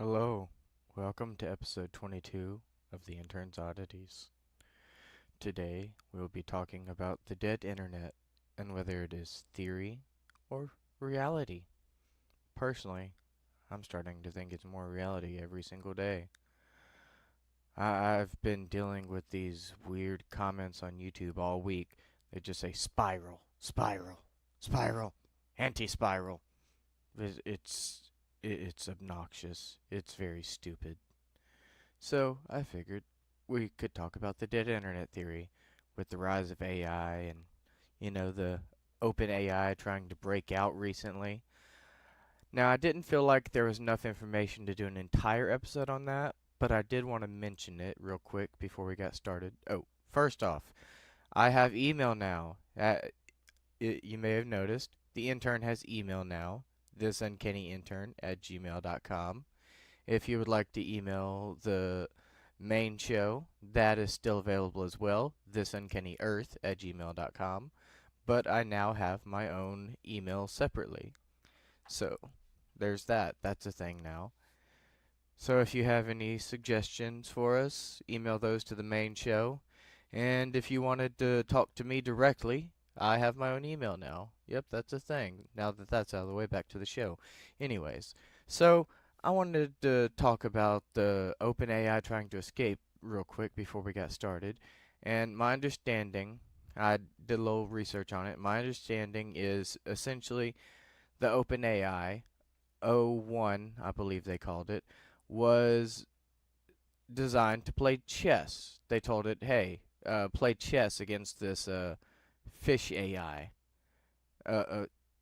Hello, welcome to episode 22 of the Intern's Oddities. Today we will be talking about the dead internet and whether it is theory or reality. Personally, I'm starting to think it's more reality every single day. I've been dealing with these weird comments on YouTube all week. They just say spiral, spiral, spiral, anti-spiral. It's it's obnoxious. It's very stupid. So I figured we could talk about the dead internet theory with the rise of AI and, the open AI trying to break out recently. Now, I didn't feel like there was enough information to do an entire episode on that, but I did want to mention it real quick before we got started. Oh, first off, I have email now. You may have noticed the intern has email now, thisuncannyintern@gmail.com. If you would like to email the main show, that is still available as well, thisuncanny@gmail.com. But I now have my own email separately. So there's that. That's a thing now. So if you have any suggestions for us, email those to the main show. And if you wanted to talk to me directly, I have my own email now. Yep, that's a thing. Now that that's out of the way, back to the show. Anyways, so I wanted to talk about the OpenAI trying to escape real quick before we got started. And my understanding, I did a little research on it. My understanding is essentially the OpenAI O1, I believe they called it, was designed to play chess. They told it, hey, play chess against this fish AI.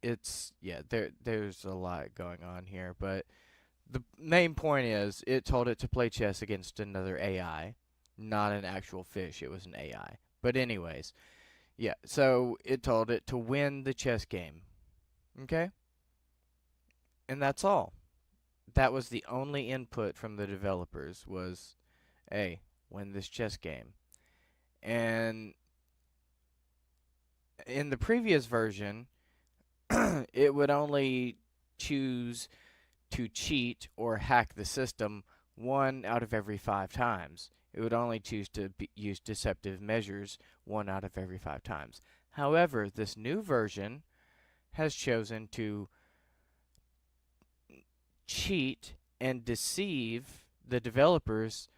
It's yeah, there's a lot going on here, but the main point is it told it to play chess against another AI, not an actual fish. It was an AI. But anyways, yeah. So it told it to win the chess game. Okay, and that's all. That was the only input from the developers was, hey, win this chess game. And in the previous version, it would only choose to cheat or hack the system 1 out of every 5 times. It would only choose to use deceptive measures 1 out of every 5 times. However, this new version has chosen to cheat and deceive the developers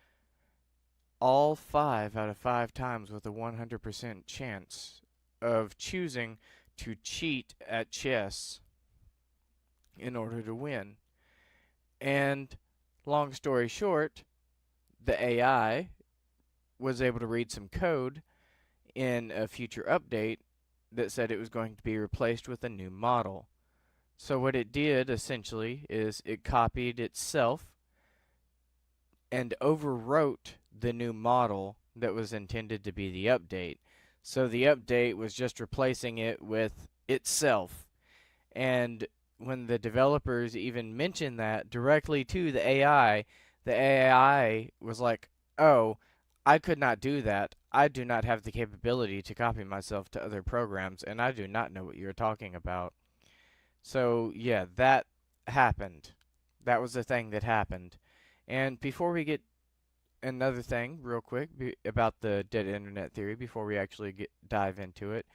all 5 out of 5 times with a 100% chance of choosing to cheat at chess in order to win. And long story short, the AI was able to read some code in a future update that said it was going to be replaced with a new model. So what it did essentially is it copied itself and overwrote the new model that was intended to be the update. So the update was just replacing it with itself. And when the developers even mentioned that directly to the AI was like, oh, I could not do that. I do not have the capability to copy myself to other programs, and I do not know what you're talking about. So, yeah, that happened. That was the thing that happened. And before we get another thing, real quick, about the dead internet theory, before we actually dive into it,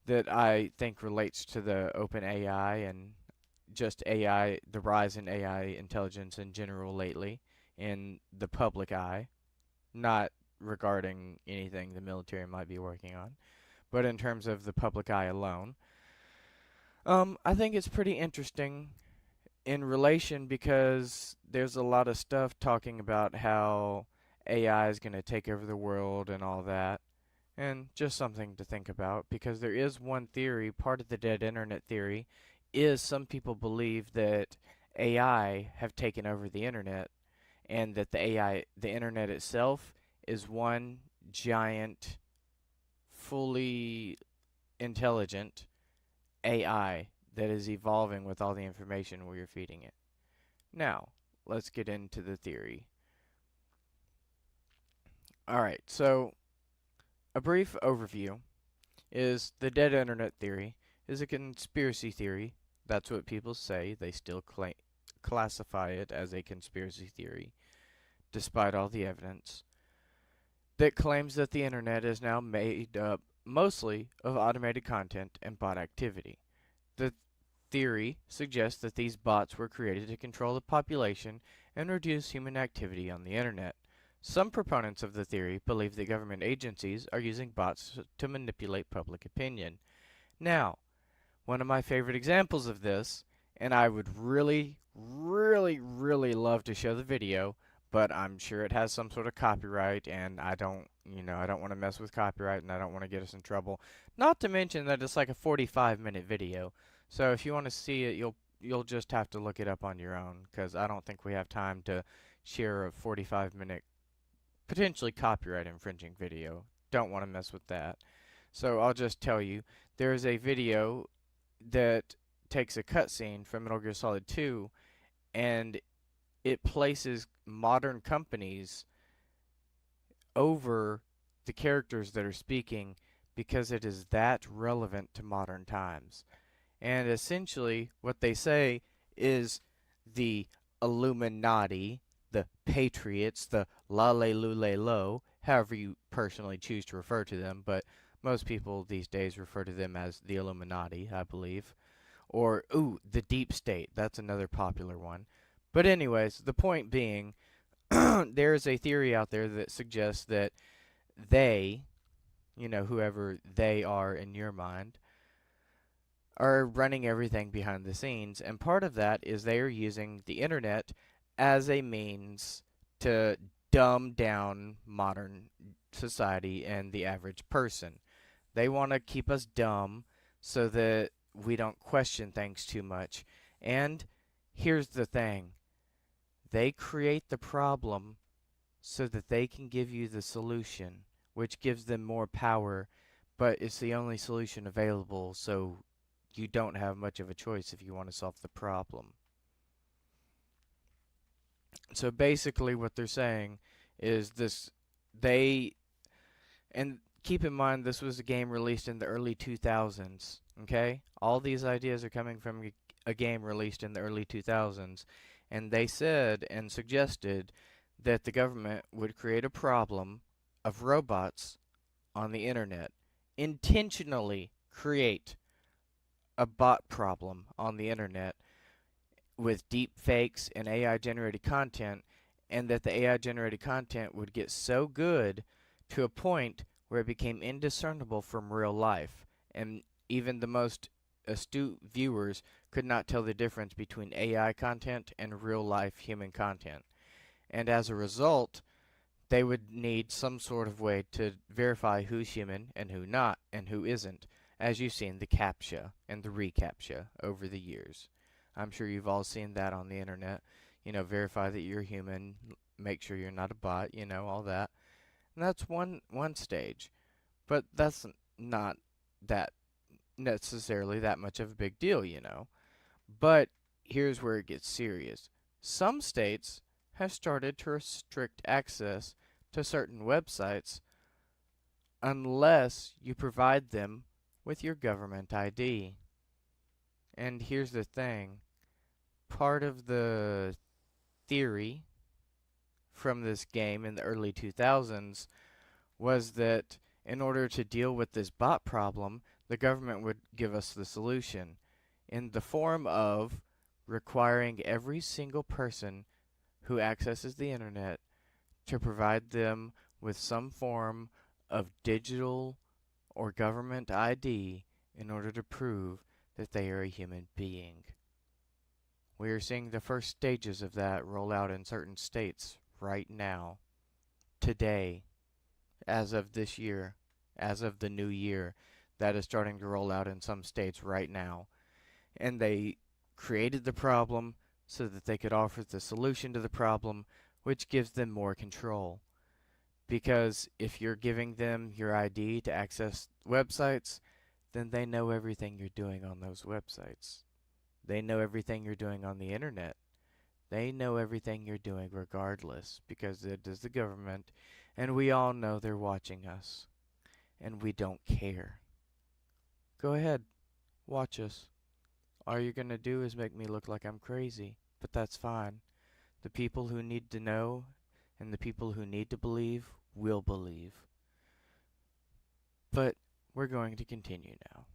that I think relates to the open AI and just AI, the rise in AI intelligence in general lately in the public eye, not regarding anything the military might be working on, but in terms of the public eye alone. I think it's pretty interesting in relation because there's a lot of stuff talking about how AI is going to take over the world and all that. And just something to think about because there is one theory, part of the dead internet theory, is some people believe that AI have taken over the internet and that the internet itself is one giant, fully intelligent AI that is evolving with all the information we're feeding it. Now, let's get into the theory. Alright, so a brief overview is the dead internet theory is a conspiracy theory. That's what people say. They still classify it as a conspiracy theory, despite all the evidence, that claims that the internet is now made up mostly of automated content and bot activity. The theory suggests that these bots were created to control the population and reduce human activity on the internet. Some proponents of the theory believe that government agencies are using bots to manipulate public opinion. Now, one of my favorite examples of this, and I would really, really, really love to show the video, but I'm sure it has some sort of copyright, and I don't want to mess with copyright, and I don't want to get us in trouble. Not to mention that it's like a 45-minute video. So if you want to see it, you'll just have to look it up on your own, because I don't think we have time to share a 45-minute potentially copyright infringing video. Don't want to mess with that. So I'll just tell you, there is a video that takes a cutscene from Metal Gear Solid 2, and it places modern companies over the characters that are speaking because it is that relevant to modern times. And essentially, what they say is the Illuminati, the Patriots, the Lale Lule Lo, however you personally choose to refer to them, but most people these days refer to them as the Illuminati, I believe. Or, the Deep State. That's another popular one. But anyways, the point being, there is a theory out there that suggests that they, whoever they are in your mind, are running everything behind the scenes. And part of that is they are using the internet as a means to dumb down modern society and the average person. They want to keep us dumb so that we don't question things too much. And here's the thing. They create the problem so that they can give you the solution, which gives them more power, but it's the only solution available, so you don't have much of a choice if you want to solve the problem. So basically what they're saying is and keep in mind this was a game released in the early 2000s, okay? All these ideas are coming from a game released in the early 2000s, and they said and suggested that the government would create a problem of robots on the internet, intentionally create a bot problem on the internet with deep fakes and AI generated content, and that the AI generated content would get so good to a point where it became indiscernible from real life, and even the most astute viewers could not tell the difference between AI content and real life human content. And as a result, they would need some sort of way to verify who's human and who not, and who isn't, as you've seen the CAPTCHA and the reCAPTCHA over the years. I'm sure you've all seen that on the internet. Verify that you're human, make sure you're not a bot, all that. And that's one stage. But that's not that necessarily that much of a big deal, But here's where it gets serious. Some states have started to restrict access to certain websites unless you provide them with your government ID. And here's the thing. Part of the theory from this game in the early 2000s was that in order to deal with this bot problem, the government would give us the solution in the form of requiring every single person who accesses the internet to provide them with some form of digital or government ID in order to prove that they are a human being. We are seeing the first stages of that roll out in certain states right now, today, as of this year, as of the new year. That is starting to roll out in some states right now. And they created the problem so that they could offer the solution to the problem, which gives them more control. Because if you're giving them your ID to access websites, then they know everything you're doing on those websites. They know everything you're doing on the internet. They know everything you're doing regardless, because it is the government, and we all know they're watching us, and we don't care. Go ahead, watch us. All you're gonna do is make me look like I'm crazy. but that's fine. The people who need to know and the people who need to believe will believe. But we're going to continue now.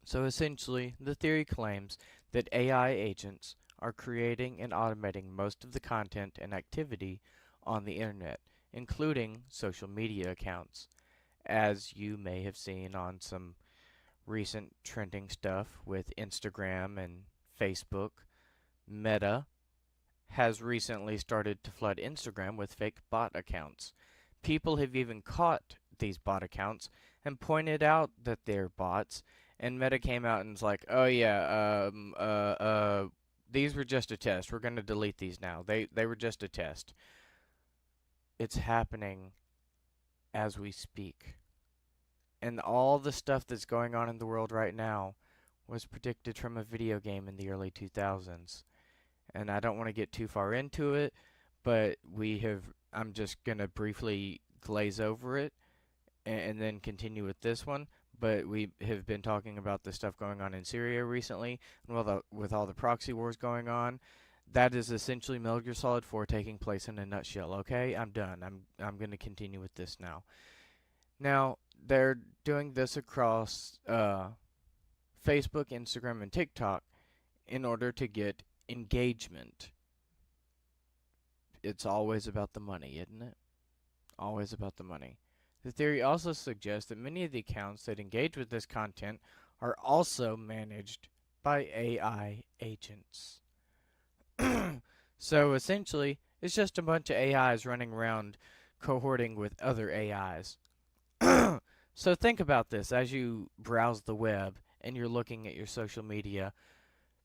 So essentially, the theory claims that AI agents are creating and automating most of the content and activity on the internet, including social media accounts, as you may have seen on some recent trending stuff with Instagram and Facebook. Meta has recently started to flood Instagram with fake bot accounts. People have even caught these bot accounts and pointed out that they're bots, and Meta came out and was like, "Oh yeah, these were just a test. We're going to delete these now. They were just a test." It's happening as we speak. And all the stuff that's going on in the world right now was predicted from a video game in the early 2000s. And I don't want to get too far into it, but I'm just going to briefly glaze over it and then continue with this one. But we have been talking about the stuff going on in Syria recently, and with all the proxy wars going on. That is essentially Metal Gear Solid 4 taking place in a nutshell. Okay, I'm done. I'm going to continue with this now. Now, they're doing this across Facebook, Instagram, and TikTok in order to get engagement. It's always about the money, isn't it? Always about the money. The theory also suggests that many of the accounts that engage with this content are also managed by AI agents. So essentially, it's just a bunch of AIs running around cohorting with other AIs. So think about this as you browse the web and you're looking at your social media.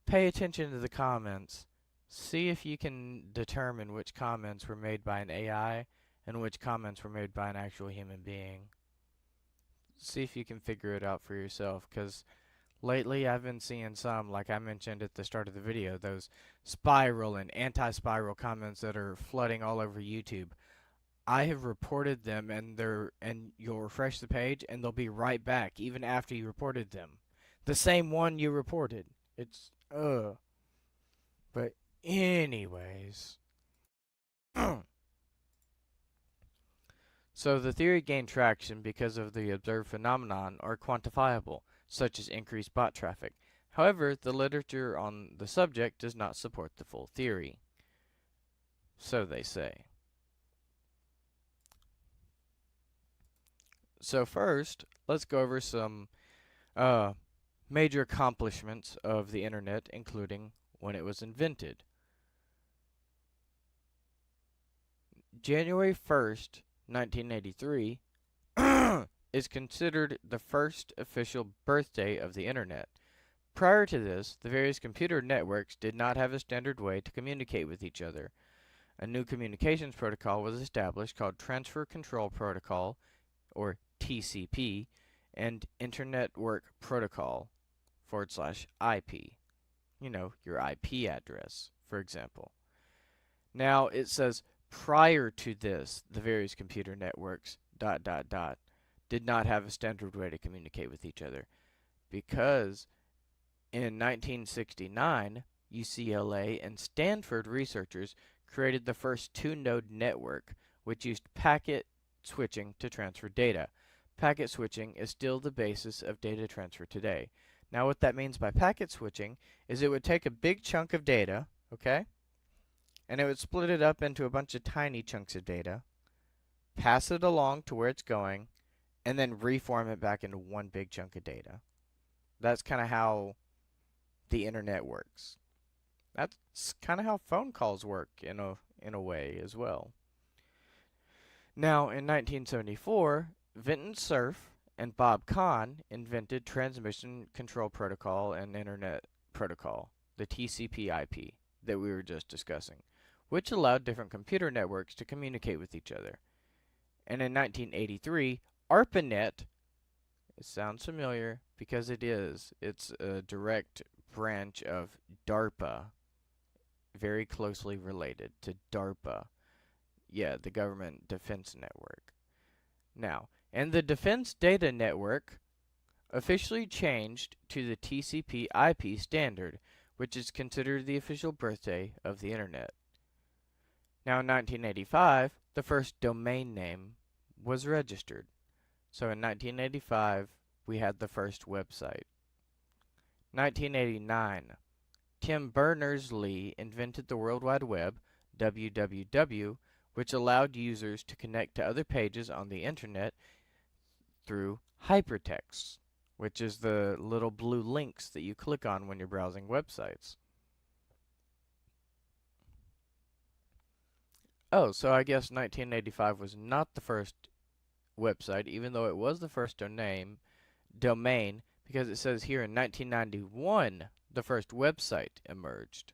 Pay attention to the comments. See if you can determine which comments were made by an AI and which comments were made by an actual human being. See if you can figure it out for yourself, because lately I've been seeing some, like I mentioned at the start of the video, those spiral and anti-spiral comments that are flooding all over YouTube. I have reported them, and you'll refresh the page and they'll be right back even after you reported them. The same one you reported. It's But anyways, so the theory gained traction because of the observed phenomenon are quantifiable, such as increased bot traffic. However, the literature on the subject does not support the full theory. So they say. So first, let's go over some major accomplishments of the internet, including when it was invented. January 1st, 1983 is considered the first official birthday of the internet. Prior to this, the various computer networks did not have a standard way to communicate with each other. A new communications protocol was established called Transfer Control Protocol, or TCP, and Internet Work Protocol, /IP. You know, your IP address, for example. Now, it says, prior to this, the various computer networks, ... did not have a standard way to communicate with each other. Because in 1969, UCLA and Stanford researchers created the first two-node network, which used packet switching to transfer data. Packet switching is still the basis of data transfer today. Now, what that means by packet switching is it would take a big chunk of data, okay, and it would split it up into a bunch of tiny chunks of data, pass it along to where it's going, and then reform it back into one big chunk of data. That's kind of how the internet works. That's kind of how phone calls work in a way as well. Now, in 1974, Vinton Cerf and Bob Kahn invented Transmission Control Protocol and Internet Protocol, the TCP/IP that we were just discussing, which allowed different computer networks to communicate with each other. And in 1983, ARPANET, it sounds familiar because it is. It's a direct branch of DARPA, very closely related to DARPA. Yeah, the Government Defense Network. Now, and the Defense Data Network officially changed to the TCP/IP standard, which is considered the official birthday of the internet. Now, in 1985, the first domain name was registered. So in 1985, we had the first website. 1989, Tim Berners-Lee invented the World Wide Web, WWW, which allowed users to connect to other pages on the internet through hypertext, which is the little blue links that you click on when you're browsing websites. Oh, so I guess 1985 was not the first website, even though it was the first domain, because it says here in 1991 the first website emerged.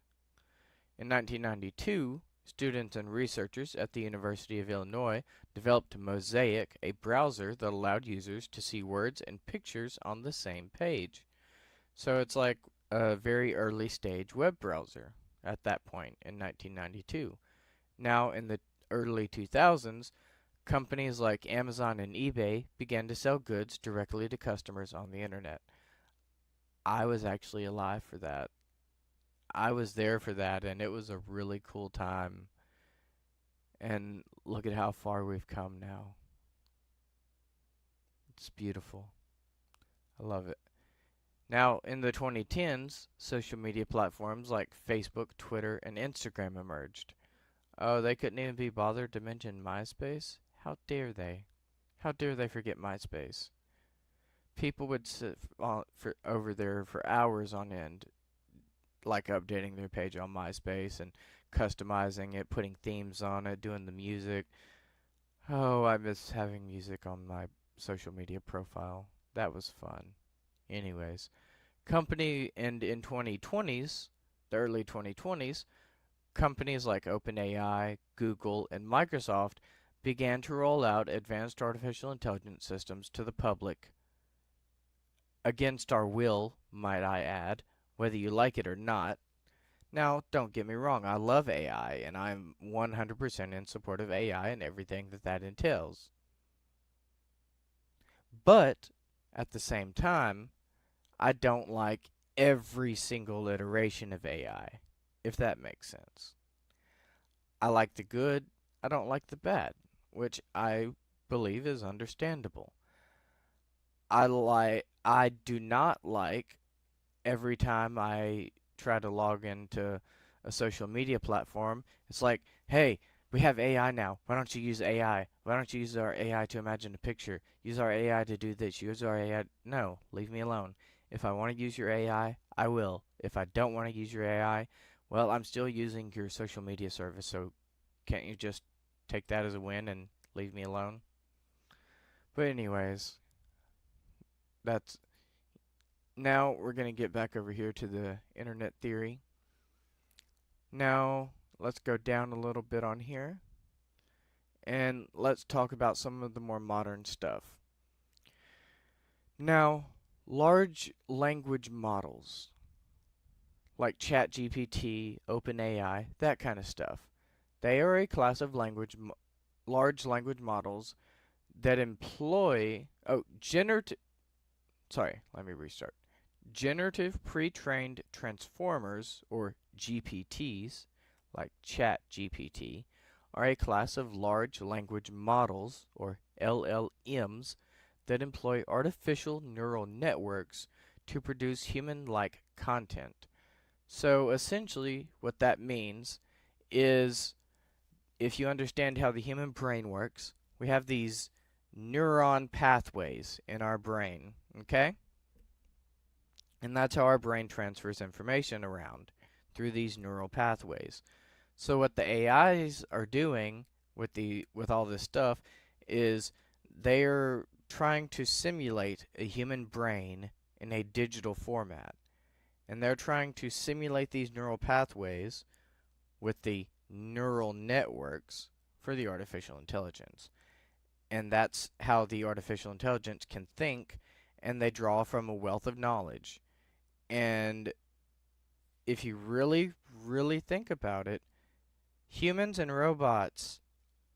In 1992, students and researchers at the University of Illinois developed Mosaic, a browser that allowed users to see words and pictures on the same page. So it's like a very early stage web browser at that point in 1992. Now, in the early 2000s, companies like Amazon and eBay began to sell goods directly to customers on the internet. I was actually alive for that. I was there for that, and it was a really cool time. And look at how far we've come now. It's beautiful. I love it. Now, in the 2010s, social media platforms like Facebook, Twitter, and Instagram emerged. Oh, they couldn't even be bothered to mention MySpace? How dare they? How dare they forget MySpace? People would sit over there for hours on end, like updating their page on MySpace and customizing it, putting themes on it, doing the music. Oh, I miss having music on my social media profile. That was fun. Anyways, in 2020s, the early 2020s, companies like OpenAI, Google, and Microsoft began to roll out advanced artificial intelligence systems to the public. Against our will, might I add, whether you like it or not. Now, don't get me wrong, I love AI, and I'm 100% in support of AI and everything that entails. But, at the same time, I don't like every single iteration of AI, if that makes sense. I like the good, I don't like the bad, which I believe is understandable. I do not like every time I try to log into a social media platform, it's like, hey, we have AI now. Why don't you use AI? Why don't you use our AI to imagine a picture? Use our AI to do this. Use our AI. No, leave me alone. If I want to use your AI, I will. If I don't want to use your AI, well, I'm still using your social media service, so can't you just take that as a win and leave me alone? But anyways, that's now we're going to get back over here to the internet theory. Now, let's go down a little bit on here and let's talk about some of the more modern stuff. Now, large language models like ChatGPT, OpenAI, that kind of stuff. They are a class of large language models that employ generative pre-trained transformers, or GPTs, like ChatGPT, are a class of large language models, or LLMs, that employ artificial neural networks to produce human-like content. So essentially what that means is, if you understand how the human brain works, we have these neuron pathways in our brain, okay? And that's how our brain transfers information around, through these neural pathways. So what the AIs are doing with all this stuff is they're trying to simulate a human brain in a digital format. And they're trying to simulate these neural pathways with the neural networks for the artificial intelligence. And that's how the artificial intelligence can think, and they draw from a wealth of knowledge. And if you really, really think about it, humans and robots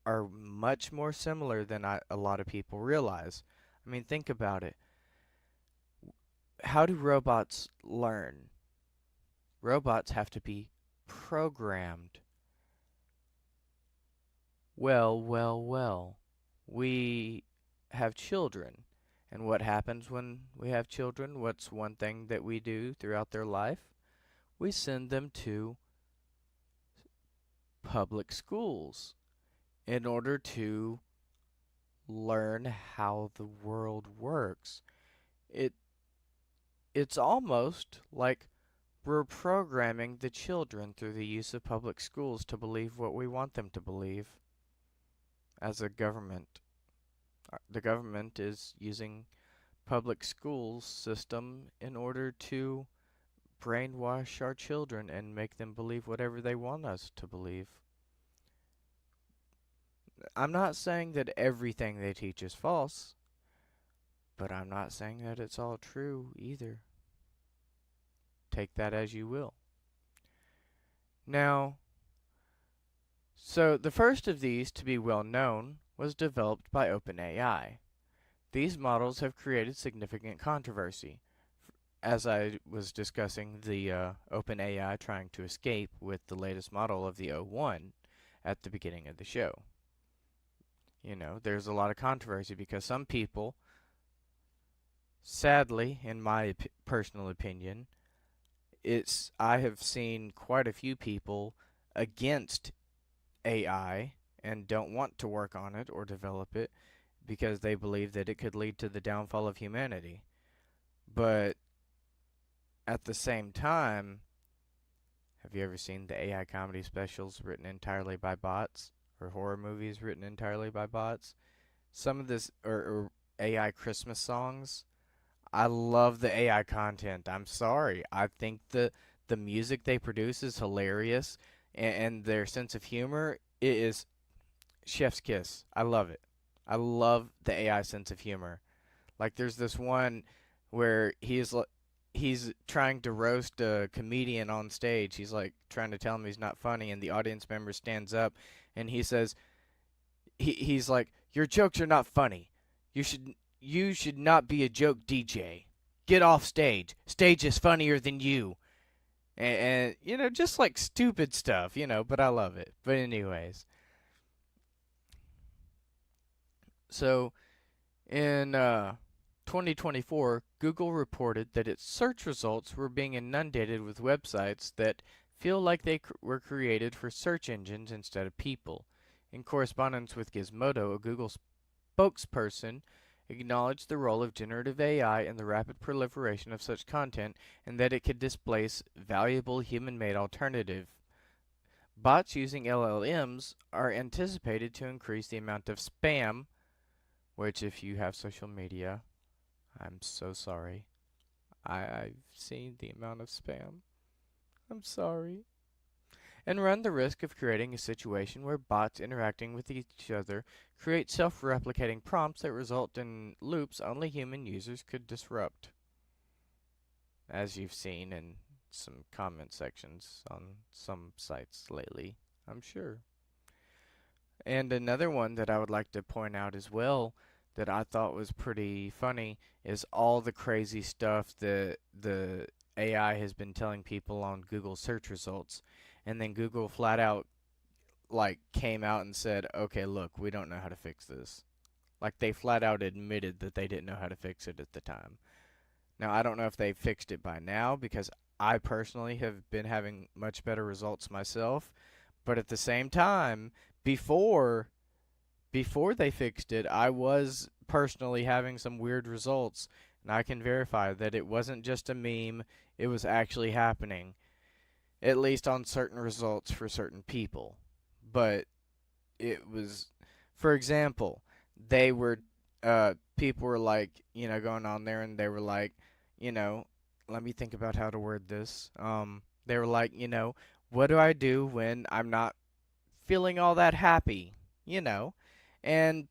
are much more similar than a lot of people realize. I mean, think about it. How do robots learn? robots have to be programmed. Well. We have children. And what happens when we have children? What's one thing that we do throughout their life? We send them to public schools in order to learn how the world works. It it's almost like we're programming the children through the use of public schools to believe what we want them to believe as a government. The government is using public schools system in order to brainwash our children and make them believe whatever they want us to believe. I'm not saying that everything they teach is false, but I'm not saying that it's all true either. Take that as you will. Now, so the first of these to be well known was developed by OpenAI. These models have created significant controversy. As I was discussing the OpenAI trying to escape with the latest model of the O1 at the beginning of the show. You know, there's a lot of controversy because some people, sadly, in my personal opinion, I have seen quite a few people against AI and don't want to work on it or develop it because they believe that it could lead to the downfall of humanity. But at the same time, have you ever seen the AI comedy specials written entirely by bots or horror movies written entirely by bots? Some of this or AI Christmas songs. I love the AI content. I'm sorry. I think the music they produce is hilarious and their sense of humor is chef's kiss. I love it. I love the AI sense of humor. Like there's this one where he's trying to roast a comedian on stage. He's like trying to tell him he's not funny, and the audience member stands up and he says he's like, "Your jokes are not funny. You should not be a joke DJ. Get off stage. Stage is funnier than you." And you know, just like stupid stuff, you know, but I love it. But anyways, so in 2024, Google reported that its search results were being inundated with websites that feel like they were created for search engines instead of people. In correspondence with Gizmodo, a Google spokesperson acknowledged the role of generative AI in the rapid proliferation of such content and that it could displace valuable human-made alternative. Bots using LLMs are anticipated to increase the amount of spam, which if you have social media, I'm so sorry. I've seen the amount of spam. I'm sorry. And run the risk of creating a situation where bots interacting with each other create self-replicating prompts that result in loops only human users could disrupt. As you've seen in some comment sections on some sites lately, I'm sure. And another one that I would like to point out as well that I thought was pretty funny is all the crazy stuff that the AI has been telling people on Google search results. And then Google flat out like came out and said, "Okay, look, we don't know how to fix this." Like they flat out admitted that they didn't know how to fix it at the time. Now, I don't know if they fixed it by now because I personally have been having much better results myself, but at the same time, before they fixed it, I was personally having some weird results, and I can verify that it wasn't just a meme, it was actually happening, at least on certain results for certain people. But it was, for example, they were, people were like, you know, going on there and they were like, you know, let me think about how to word this. They were like, you know, what do I do when I'm not feeling all that happy, you know? And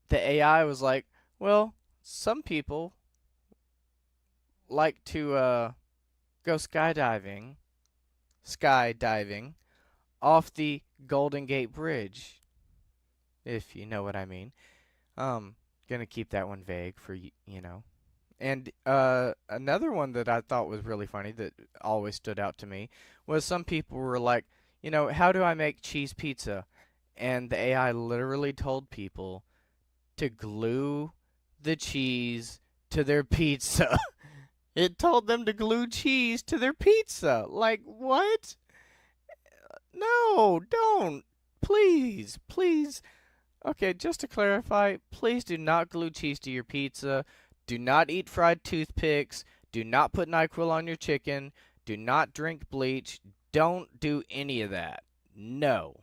the AI was like, well, some people like to go skydiving off the Golden Gate Bridge, if you know what I mean. Gonna keep that one vague for you know. And another one that I thought was really funny that always stood out to me was some people were like, how do I make cheese pizza? And the AI literally told people to glue the cheese to their pizza. It told them to glue cheese to their pizza. Like, what? No, don't. Please, please. Okay, just to clarify, please do not glue cheese to your pizza. Do not eat fried toothpicks. Do not put NyQuil on your chicken. Do not drink bleach. Don't do any of that. No.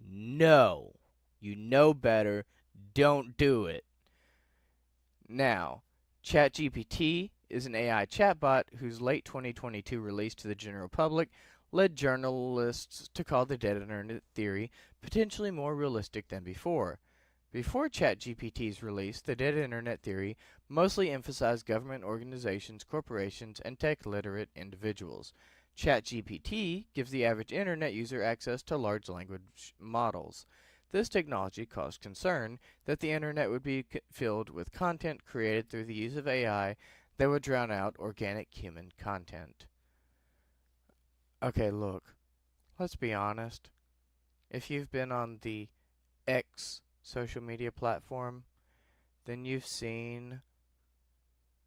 No. You know better. Don't do it. Now, ChatGPT is an AI chatbot whose late 2022 release to the general public led journalists to call the dead internet theory potentially more realistic than before. Before ChatGPT's release, the dead internet theory mostly emphasized government organizations, corporations, and tech-literate individuals. ChatGPT gives the average internet user access to large language models. This technology caused concern that the internet would be filled with content created through the use of AI that would drown out organic human content. Okay, look, let's be honest. If you've been on the X social media platform, then you've seen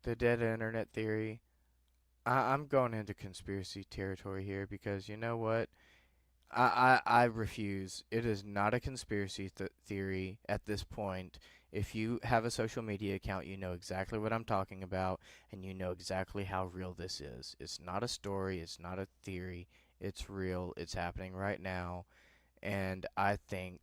the dead internet theory. I'm going into conspiracy territory here because you know what? I refuse. It is not a conspiracy theory at this point. If you have a social media account, you know exactly what I'm talking about, and you know exactly how real this is. It's not a story, it's not a theory, it's real, it's happening right now, and I think,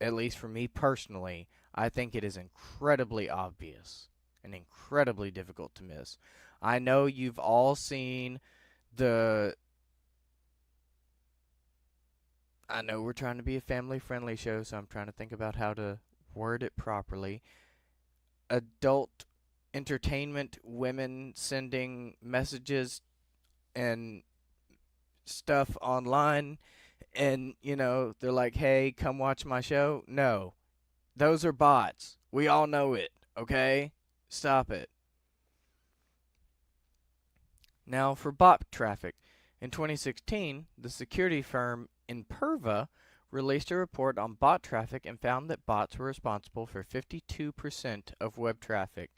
at least for me personally, I think it is incredibly obvious and incredibly difficult to miss. I know you've all seen the I know we're trying to be a family friendly show, so I'm trying to think about how to word it properly. Adult entertainment women sending messages and stuff online, and, they're like, hey, come watch my show. No, those are bots. We all know it, okay? Stop it. Now, for bot traffic. In 2016, the security firm Imperva released a report on bot traffic and found that bots were responsible for 52% of web traffic.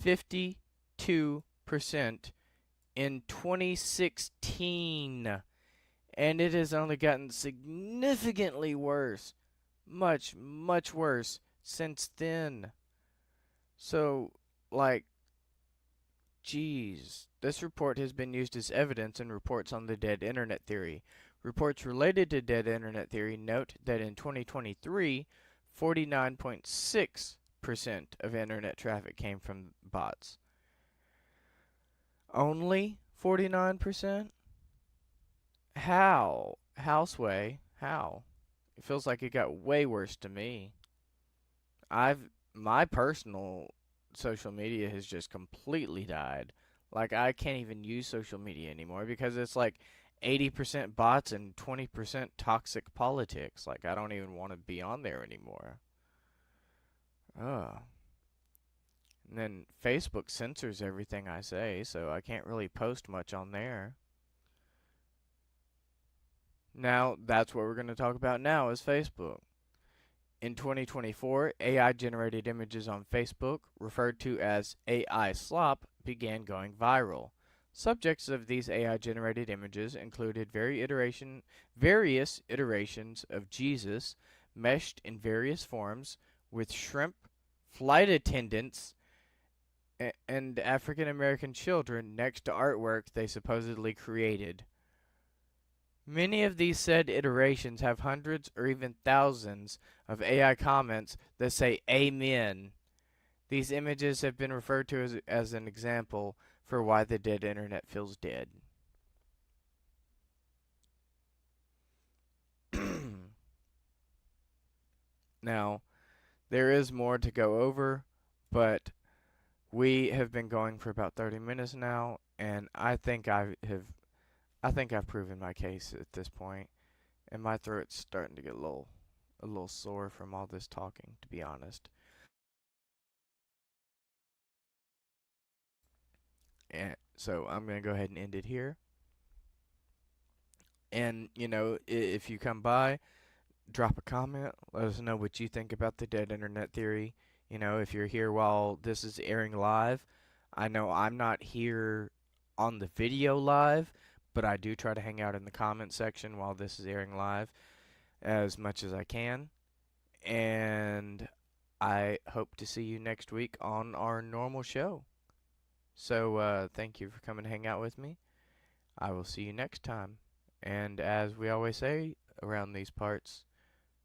52% in 2016. And it has only gotten significantly worse, much, much worse since then. So, like, geez, this report has been used as evidence in reports on the dead internet theory. Reports related to dead internet theory note that in 2023, 49.6% of internet traffic came from bots. Only 49%? How? Houseway? How? It feels like it got way worse to me. My personal social media has just completely died. Like, I can't even use social media anymore because it's like 80% bots and 20% toxic politics. Like, I don't even want to be on there anymore. Ugh. And then Facebook censors everything I say, so I can't really post much on there. Now, that's what we're going to talk about now is Facebook. In 2024, AI-generated images on Facebook, referred to as AI slop, began going viral. Subjects of these AI-generated images included various iterations of Jesus meshed in various forms with shrimp, flight attendants, and African American children next to artwork they supposedly created. Many of these said iterations have hundreds or even thousands of AI comments that say Amen. These images have been referred to as an example for why the dead internet feels dead. Now, there is more to go over, but we have been going for about 30 minutes now, and I think I've proven my case at this point, and my throat's starting to get a little sore from all this talking, to be honest. And so I'm going to go ahead and end it here. And, if you come by, drop a comment. Let us know what you think about the dead internet theory. If you're here while this is airing live, I know I'm not here on the video live, but I do try to hang out in the comment section while this is airing live as much as I can. And I hope to see you next week on our normal show. So thank you for coming to hang out with me. I will see you next time. And as we always say around these parts,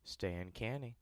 stay uncanny.